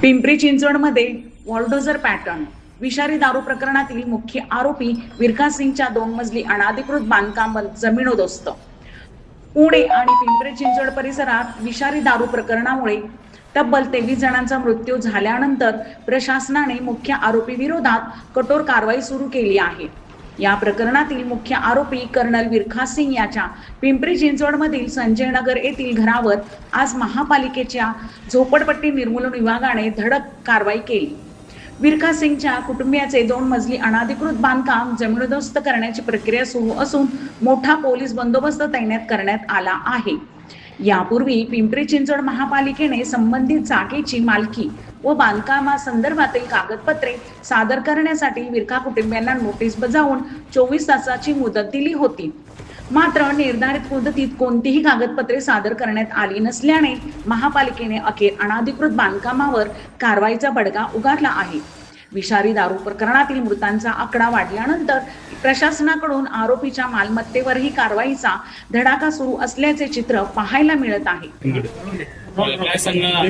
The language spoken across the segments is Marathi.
पिंपरी चिंचवडमध्ये वॉलडोजर पॅटर्न विषारी दारू प्रकरणातील मुख्य आरोपी विरका सिंगच्या 2 मजली अनधिकृत बांधकाम जमीनदोस्त। पुणे आणि पिंपरी चिंचवड परिसरात विषारी दारू प्रकरणामुळे तब्बल 23 जणांचा मृत्यू झाल्यानंतर प्रशासनाने मुख्य आरोपी विरोधात कठोर कारवाई सुरू केली आहे। या प्रकरणातील मुख्य आरोपी कर्नल विरका सिंग याच्या पिंपरी चिंचवडमधील संजय नगर येथील घरावर आज महापालिकेच्या झोपडपट्टी निर्मूलन विभागाने धडक कारवाई केली। विरका सिंगच्या कुटुंबियाचे 2 मजली अनधिकृत बांधकाम जमीनदोस्त करण्याची प्रक्रिया सुरू असून मोठा पोलीस बंदोबस्त तैनात करण्यात आला आहे। यापूर्वी पिंपरी चिंचवड महापालिकेने संबंधित जागेची मालकी व बांधकामासंदर्भातील कागदपत्रे सादर करण्यासाठी विरका कुटुंबियांना नोटीस बजावून 24 तासाची मुदत दिली होती। मात्र निर्धारित मुदतीत कोणतीही कागदपत्रे सादर करण्यात आली नसल्याने महापालिकेने अखेर अनधिकृत बांधकामावर कारवाईचा बडगा उगारला आहे। विषारी दारू प्रकरणातील मृतांचा आकडा वाढल्यानंतर प्रशासनाकडून आरोपीच्या मालमत्तेवरही कारवाईचा धडाका सुरू असल्याचे चित्र पाहायला मिळत आहे।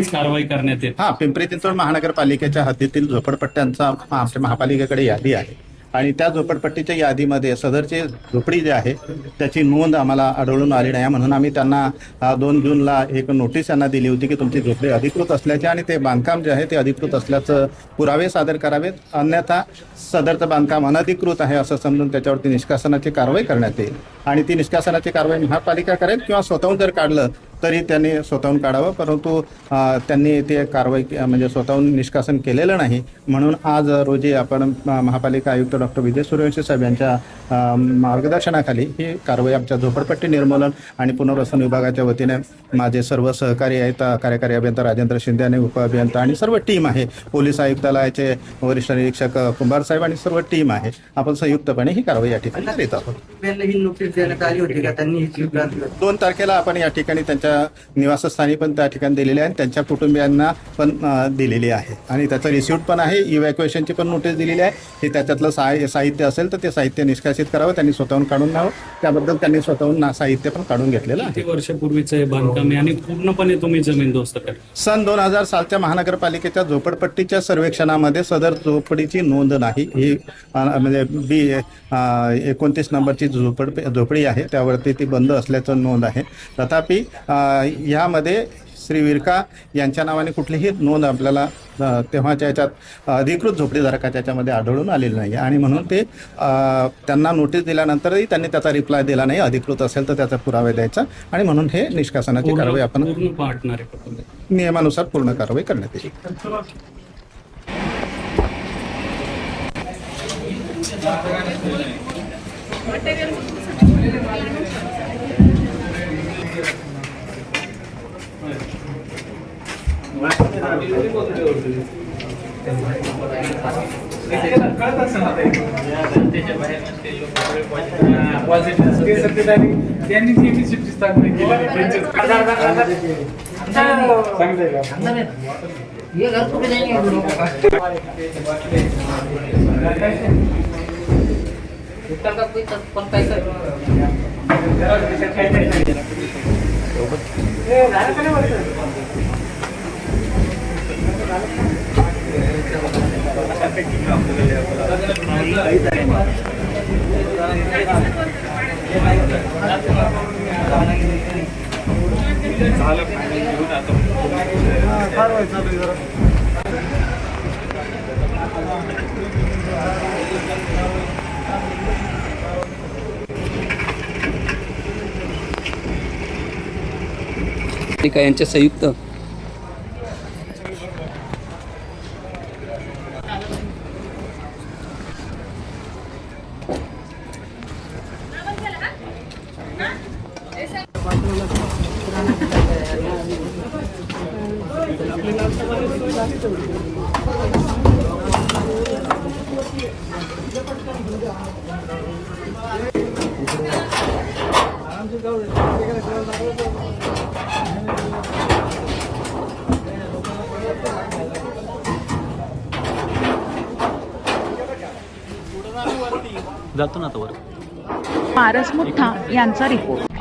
कारवाई करण्यात येते। पिंपरी चिंचवड महानगरपालिकेच्या हद्दीतील झोपडपट्ट्यांचा आमच्या महापालिकेकडे यादी आहे आणि त्या झोपडपट्टीच्या यादीमध्ये सदरची झोपडी जी आहे त्याची नोंद आम्हाला आढळून आली नाही, म्हणून आम्ही त्यांना 2 जूनला एक नोटीस यांना दिली होती की तुमची झोपडी अधिकृत असल्याचे आणि ते बांधकाम जे आहे ते अधिकृत असल्याचं पुरावे सादर करावेत, अन्यथा सदरचं बांधकाम अनधिकृत आहे असं समजून त्याच्यावरती निष्कासनाची कारवाई करण्यात येईल आणि ती निष्कासनाची कारवाई महापालिका करेल किंवा स्वतःहून जर काढलं तरी त्यांनी स्वतःहून काढावं, परंतु त्यांनी ते कारवाई म्हणजे स्वतःहून निष्कासन केलेलं नाही। म्हणून आज रोजी आपण महापालिका आयुक्त डॉक्टर विजय सूर्यवंशी साहेब यांच्या मार्गदर्शनाखाली ही कारवाई आमच्या झोपडपट्टी निर्मूलन आणि पुनर्वसन विभागाच्या वतीने माझे सर्व सहकारी आहेत, कार्यकारी अभियंता राजेंद्र शिंदे आणि उपअभियंता आणि सर्व टीम आहे, पोलीस आयुक्तालयाचे वरिष्ठ निरीक्षक कुंभार साहेब आणि सर्व टीम आहे, आपण संयुक्तपणे ही कारवाई या ठिकाणी करीत आहोत। 2 तारखेला आपण या ठिकाणी त्यांच्या निवासस्थानी पण त्या ठिकाणी दिलेली आहे, त्यांच्या कुटुंबियांना पण दिलेली आहे आणि त्याचा रिसिप्ट पण आहे, इव्हॅक्युएशनची पण नोटीस दिलेली आहे। हे त्याच्यातलं साहित्य असेल तर ते साहित्य निष्कासित करावं, त्यांनी स्वतःहून काढून न्यावं, त्याबद्दल त्यांनी स्वतःहून साहित्य पण काढून घेतलेलं आहे। 3 वर्षापूर्वीचं हे बांधकाम आहे आणि पूर्णपणे तुम्ही जमीनदोस्त करा। सन 2000 सालच्या महानगरपालिकेच्या झोपडपट्टीच्या सर्वेक्षणामध्ये सदर झोपडीची नोंद नाही, ही म्हणजे B29 नंबरची झोपडी आहे, त्यावरती ती बंद असल्याचं नोंद आहे। तथापि यामध्ये श्री विरका यांच्या नावाने कुठलीही नोंद आपल्याला तेव्हाच्या याच्यात अधिकृत झोपडीधारकाच्या याच्यामध्ये आढळून आलेली नाही आणि म्हणून ते त्यांना नोटीस दिल्यानंतरही त्यांनी त्याचा रिप्लाय दिला नाही, अधिकृत असेल तर त्याचा पुरावा द्यायचा आणि म्हणून हे निष्कासनाची कारवाई आपण नियमानुसार पूर्ण कारवाई करण्यात येईल। यांच्या संयुक्त जातो ना तो वर। पारस मुठ्ठा यांचा रिपोर्ट।